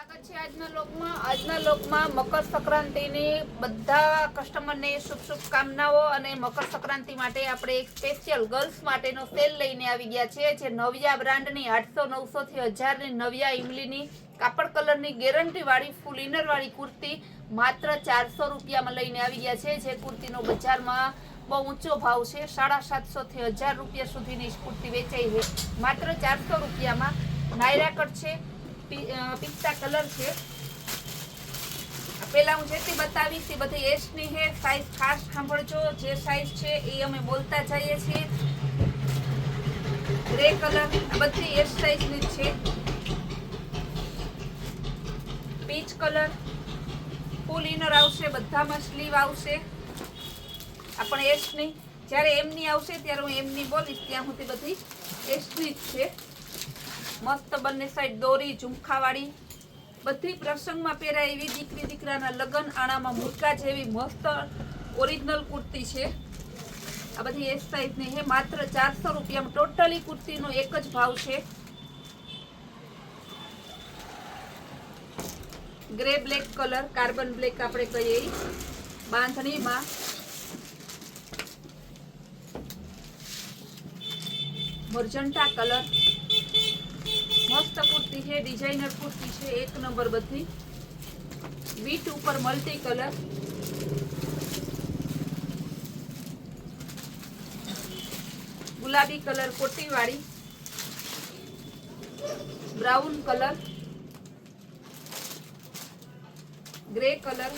સ્વાગત છે આજના લોકમાં મકર સંક્રાંતિની બધા કસ્ટમરને શુભકામનાઓ અને મકર સંક્રાંતિ માટે આપણે એક સ્પેશિયલ ગર્લ્સ માટેનો સેલ લઈને આવી ગયા છે જે નવિયા બ્રાન્ડની 800 900 થી 1000 ની નવિયા ઇમલીની કાપડ કલરની ગેરંટી વાળી ફૂલ ઇનર વાળી કુર્તી માત્ર 400 રૂપિયામાં લઈને આવી ગયા છે જે કુર્તીનો બજારમાં બહુ ઊંચો ભાવ છે 750 થી 1000 રૂપિયા સુધીની કુર્તી વેચાઈ છે માત્ર 400 રૂપિયામાં નાયરા કટ છે પિસ્તા કલર છે પેલા હું જેટલી બતાવીશ એ બધી એસ ની છે સાઈઝ ખાસ સાંભળજો જે સાઈઝ છે એ અમે બોલતા જઈએ છીએ ગ્રે કલર બધી એસ સાઈઝ ની છે પીચ કલર ફૂલ ઇનર આવશે બધામાં સ્લીવ આવશે આપણે એસ ની જ્યારે એમ ની આવશે ત્યારે હું એમ ની બોલીશ ત્યાં સુધી બધી એસ ની જ છે મસ્ત બંને સાઈડ દોરી ઝુમખાવાળી બધી પ્રસંગમાં પહેરાય એવી દીકરી દીકરાના લગ્ન આણામાં મુરકા જેવી મસ્ત ઓરિજિનલ કુર્તી છે આ બધી એસ સાઈઝની છે માત્ર 400 રૂપિયામાં ટોટલી કુર્તીનો એક જ ભાવ છે grey black colour carbon black આપણે કહીએ બાંધણીમાં મર્જન્ટા કલર મસ્ત કુર્તી છે ડિઝાઇનર કુર્તી છે એક નંબર બધી વીટ ઉપર મલ્ટી કલર ગુલાબી કલર કોટી વાળી બ્રાઉન કલર ગ્રે કલર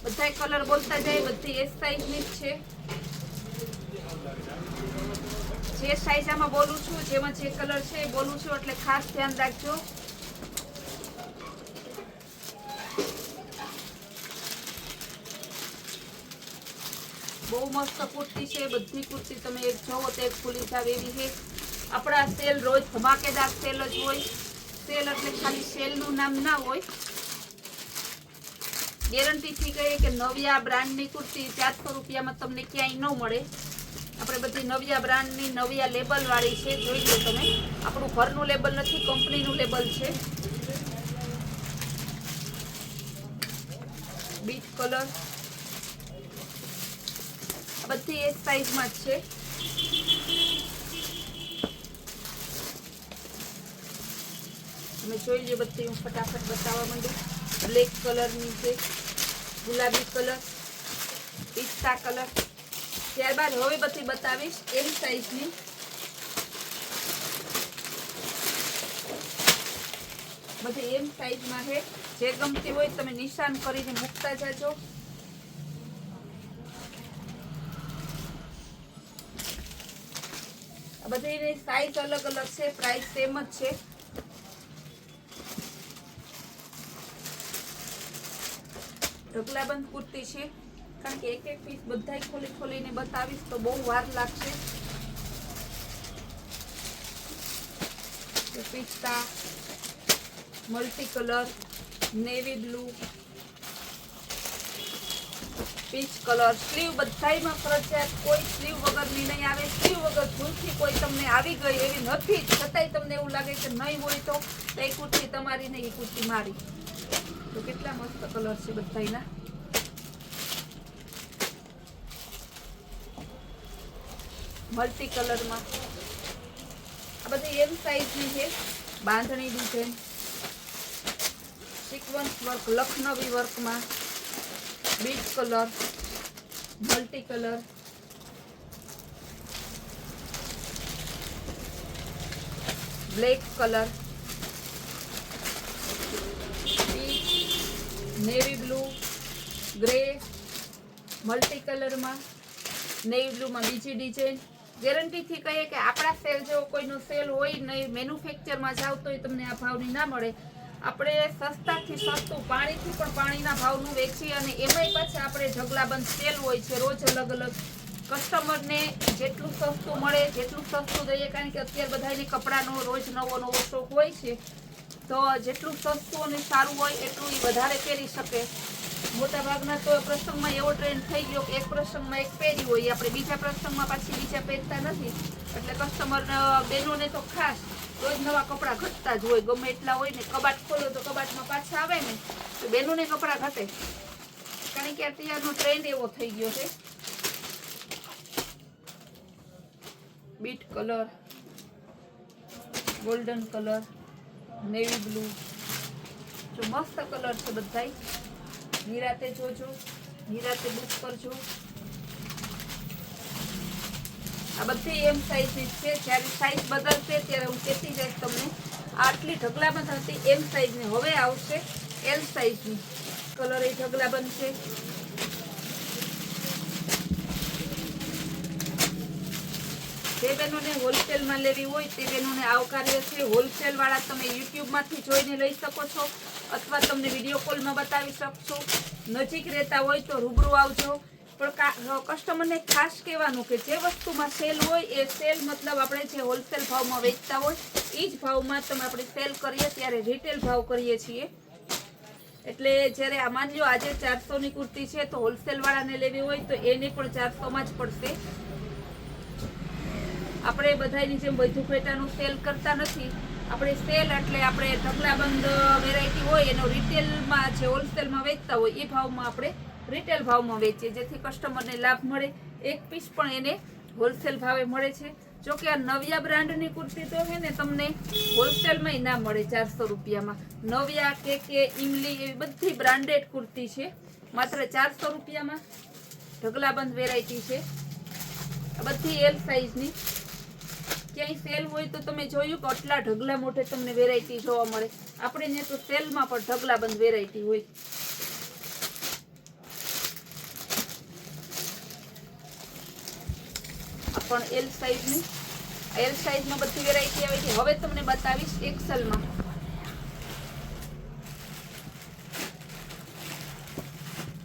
બધા કલર બોલતા જાય બધી એસ સાઈઝ ની જ છે જે સાઈઝ આમાં બોલું છું જેમાં જે કલર છે એ બોલું છું એટલે ખાસ ધ્યાન રાખજો બહુ મસ્ત કુર્તી છે બધી કુર્તી તમે એક જોવો તો એક ખુલી જાવ એવી છે આપણા સેલ રોજ ધમાકેદાર સેલ જ હોય સેલ એટલે ખાલી સેલનું નામ ના હોય ગેરંટીથી કહીએ કે નવિયા બ્રાન્ડની કુર્તી 400 રૂપિયામાં તમને ક્યાંય ન મળે આપણે બધી નવિયા બ્રાન્ડની નવિયા લેબલ વાળી છે જોઈ લો તમે આપણું ઘરનું લેબલ નથી કંપનીનું લેબલ છે બીચ કલર બધી એક સાઈઝમાં જ છે તમે જોઈ લો બધી હું ફટાફટ બતાવવા માંડું બ્લેક કલરની છે ગુલાબી કલર પિસ્તા કલર ત્યારબાદ હવે બધી બતાવીશ એમ સાઈઝની બધી એમ સાઈઝમાં છે જે ગમતી હોય તમે નિશાન કરીને મૂકતા જાજો બધીની સાઈઝ અલગ અલગ છે પ્રાઇસ સેમ જ છે ઢગલાબંધ કુર્તી છે કારણ કે એક એક પીસ બધા ખોલી ખોલીને બતાવીશ તો બહુ વાર લાગશે પિસ્તા multi colour navy blue peach colour sleeve બધાયમાં ફરજિયાત કોઈ સ્લીવ વગરની નહીં આવે સ્લીવ વગર ઝૂલથી કોઈ તમને આવી ગઈ એવી નથી છતાંય તમને એવું લાગે કે નહીં હોય તો એ કુર્તી તમારી નહીં એ કુર્તી મારી તો કેટલા મસ્ત કલર છે બધાયના મલ્ટી કલરમાં આ બધી એમ સાઈઝની છે bandhani design sequence work Lucknowi વર્કમાં peach colour multi colour black colour peach navy blue grey multi કલરમાં નેવી બ્લુમાં બીજી ડિઝાઇન ગેરંટીથી કહીએ કે આપણા સેલ જેવો કોઈનો સેલ હોય નહીં મેન્યુફેક્ચરમાં જાવ તો તમને આ ભાવની ના મળે આપણે સસ્તાથી સસ્તું પાણીથી પણ પાણીના ભાવનું વેચીએ અને એમાંય પાછા આપણે ઢગલાબંધ સેલ હોય છે રોજ અલગ અલગ કસ્ટમરને જેટલું સસ્તું મળે જેટલું સસ્તું દઈએ કારણ કે અત્યારે બધાને કપડાનો રોજ નવો નવો શોખ હોય છે તો જેટલું સસ્તું અને સારું હોય એટલું એ વધારે પહેરી શકે મોટાભાગના તો પ્રસંગમાં એવો ટ્રેન્ડ થઈ ગયો કે એક પ્રસંગમાં એક પહેરી હોય આપણે બીજા પ્રસંગમાં પાછી બીજા પહેરતા નથી એટલે કસ્ટમર બહેનોને તો ખાસ રોજ નવા કપડાં ઘટતા જ હોય, ગમે એટલા હોય ને. કબાટ ખોલો તો કબાટમાં પાછા આવે ને, તો બેનોને કપડાં ઘટે, કારણ કે અત્યારનો ટ્રેન્ડ એવો થઈ ગયો છે. Bit colour, golden colour, navy blue, જો મસ્ત કલર છે બધાય. નિરાતે જોજો, નિરાતે બુક કરજો. આ બધી એમ સાઈઝની છે. જ્યારે સાઈઝ બદલશે ત્યારે હું કહેતી જઈશ તમને. આટલી ઢગલાબંધ હતી એમ સાઈઝની, હવે આવશે એલ સાઈઝની. કલર એ ઢગલાબંધ છે. જે બહેનોને હોલસેલમાં લેવી હોય તે બહેનોને આવકાર્ય છે. હોલસેલ વાળા તમે યુટ્યુબમાંથી જોઈને લઈ શકો છો, અથવા તમને વિડીયો કોલમાં બતાવી શકશો. નજીક રહેતા હોય તો રૂબરૂ આવજો. પણ કસ્ટમરને ખાસ કહેવાનું કે જે વસ્તુમાં સેલ હોય એ સેલ મતલબ આપણે જે હોલસેલ ભાવમાં વેચતા હોય એ જ ભાવમાં તમે આપણે સેલ કરીએ ત્યારે રિટેલ ભાવ કરીએ છીએ. એટલે જ્યારે આ માની લો આજે 400ની કુર્તી છે તો હોલસેલ વાળાને લેવી હોય તો એને પણ 400માં જ પડશે. આપણે બધાની જેમ બધું પેટાનું સેલ કરતા નથી. આપણે સેલ એટલે આપણે ઢગલાબંધ વેરાયટી હોય એનો રિટેલમાં જે હોલસેલમાં વેચતા હોય એ ભાવમાં આપણે રિટેલ ભાવમાં વેચીએ, જેથી કસ્ટમરને લાભ મળે. એક પીસ પણ એને હોલસેલ ભાવે મળે છે. જો કે આ નવ્યા બ્રાન્ડની કુર્તી તો છે ને તમને હોલસેલમાં ના મળે 400 રૂપિયામાં. નવ્યા કે ઇમલી એવી બધી બ્રાન્ડેડ કુર્તી છે, માત્ર 400 રૂપિયામાં. ઢગલાબંધ વેરાયટી છે આ બધી એલ સાઈઝની. ક્યાંય સેલ હોય તો તમે જોયું કે આટલા ઢગલા મોઢે તમને વેરાયટી જોવા મળે. આપણે ને તો સેલમાં પણ ઢગલાબંધ વેરાયટી હોય. પણ એલ સાઈઝની, એલ સાઈઝમાં બધી વેરાયટી આવે છે. હવે તમને બતાવીશ એક્સેલમાં.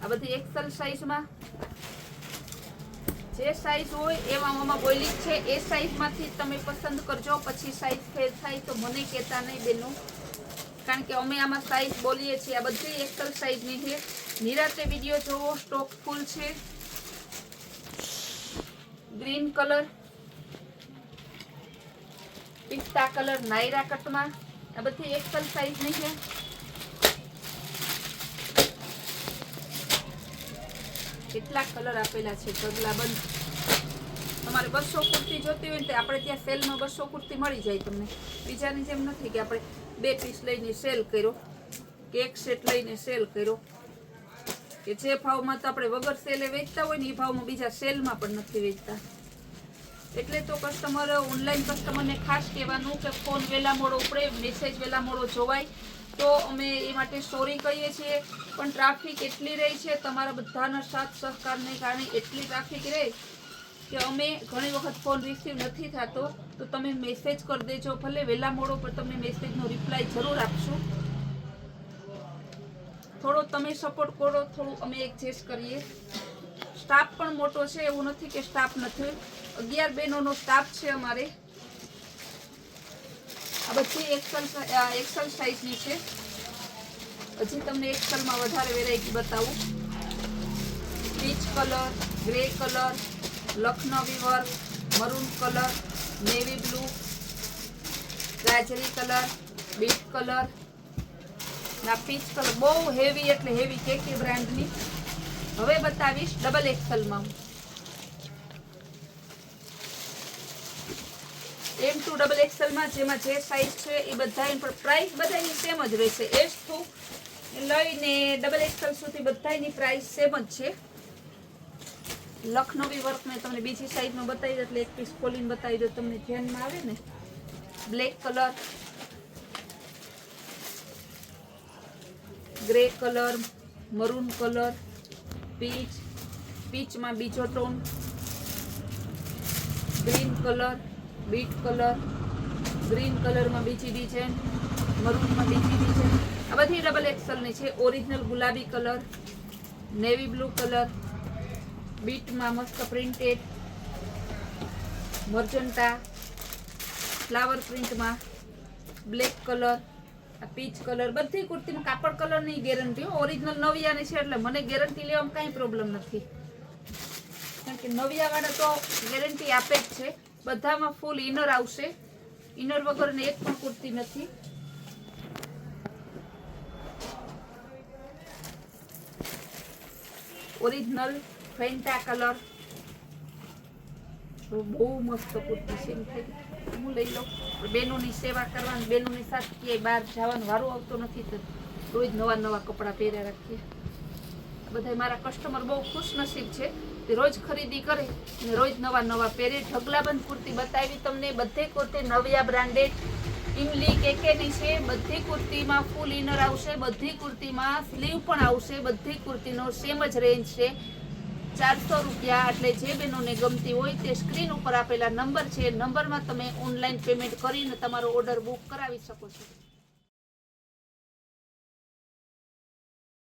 આ બધી એક્સેલ સાઈઝમાં જે સાઈઝ હોય એમાં આમાં બોલી છે. એ સાઈઝમાંથી તમે પસંદ કરજો. પછી સાઈઝ ફેર થાય તો મને કહેતા નહીં બેનો, કારણ કે અમે આમાં સાઈઝ બોલીએ છીએ. આ બધી એક્સેલ સાઈઝની છે. નિરાતે વિડીયો જોવો, સ્ટોક ફૂલ છે. ગ્રીન કલર, પિસ્તા કલર નાયરા કટમાં. આ બધી એક્સેલ સાઈઝની છે. કેટલા કલર આપેલા છે ઢગલાબંધ. તમારે 200 કુર્તી જોતી હોય તો આપણે ત્યાં સેલમાં 200 કુર્તી મળી જાય તમને. બીજાની જેમ નથી કે આપણે 2 પીસ લઈને સેલ કર્યો કે એક સેટ લઈને સેલ કર્યો, કે જે ભાવમાં તો આપણે વગર સેલે વેચતા હોય ને એ ભાવમાં બીજા સેલમાં પણ નથી વેચતા. એટલે તો કસ્ટમર ઓનલાઈન કસ્ટમરને ખાસ કહેવાનું કે ફોન વહેલા મોડો ઉપડે, મેસેજ વહેલા મોડો જોવાય તો અમે એ માટે સોરી કહીએ છીએ. પણ ટ્રાફિક એટલી રહી છે, તમારા બધાના સાથ સહકારને કારણે એટલી ટ્રાફિક રહે કે અમે ઘણી વખત ફોન રિસીવ નથી થતો તો તમે મેસેજ કરી દેજો. ભલે વહેલા મોડો પર તમને મેસેજનો રિપ્લાય જરૂર આપશું. થોડો તમે સપોર્ટ કરો, થોડું અમે એડજસ્ટ કરીએ. સ્ટાફ પણ મોટો છે, એવું નથી કે સ્ટાફ નથી. 11 બહેનોનો સ્ટાફ છે અમારે. આ બધી એક્સેલ સાઈઝની છે. હજી તમને એક્સેલમાં વધારે વેરાયટી બતાવું. Peach colour, grey colour, Lucknowi work, maroon colour, navy blue, ગાજરી કલર, બીટ કલર ના પીચ કલર. બહુ હેવી એટલે હેવી કેકી બ્રાન્ડની. હવે બતાવીશ ડબલ એક્સેલમાં. M2 ડબલ એક્સેલમાં જેમાં જે સાઈઝ છે એ બધા, પણ પ્રાઇસ બધાની સેમ જ રહેશે. S2 લઈને ડબલ એક્સેલ સુધી બધાની પ્રાઇસ સેમ જ છે. લખનવી વર્ક મેં તમને બીજી સાઈઝમાં બતાવી દો, એટલે એક પીસ ખોલીને બતાવી દો, તમને ધ્યાનમાં આવે ને. Black colour, grey colour, maroon colour, peach, પીચમાં બીજો tone, green colour, beet colour, green કલરમાં બીજી ડિઝાઇન, મરૂનમાં બીજી ડિઝાઇન. આ બધી ડબલ એક્સેલની છે. ઓરિજિનલ ગુલાબી કલર, નેવી બ્લુ કલર, બીટમાં મસ્ત પ્રિન્ટેડ, મર્જન્ટા, ફ્લાવર પ્રિન્ટમાં, બ્લેક કલર, આ પીચ કલર. બધી કુર્તીમાં કાપડ કલરની ગેરંટી. ઓરિજિનલ નવિયાની છે એટલે મને ગેરંટી લેવામાં કાંઈ પ્રોબ્લેમ નથી, કારણ કે નવિયાવાળા તો ગેરંટી આપે જ છે. બધામાં ફૂલ ઇનર આવશે. ઇનર વગરની એક પણ કુર્તી નથી. ઓરિજિનલ ફેન્ટા કલર, બહુ મસ્ત કુર્તી છે. એમ થાય હું લઈ લઉં. બેનોની સેવા કરવાની, બેનોની સાથે ક્યાંય બહાર જવાનો વારો આવતો નથી, તો રોજ નવા નવા કપડાં પહેર્યા રાખીએ. બધા મારા કસ્ટમર બહુ ખુશનસીબ છે, તે રોજ ખરીદી કરે અને રોજ નવા નવા પહેરે. ઢગલાબંધ કુર્તી બતાવી તમને. બધી કુર્તી નવિયા બ્રાન્ડેડ ઇમલી કેકેની છે. બધી કુર્તીમાં ફૂલ ઇનર આવશે, બધી કુર્તીમાં સ્લીવ પણ આવશે. બધી કુર્તીનો સેમ જ રેન્જ છે, 400 રૂપિયા. એટલે જે બહેનોને ગમતી હોય તે સ્ક્રીન ઉપર આપેલા નંબર છે, નંબરમાં તમે ઓનલાઈન પેમેન્ટ કરીને તમારો ઓર્ડર બુક કરાવી શકો છો.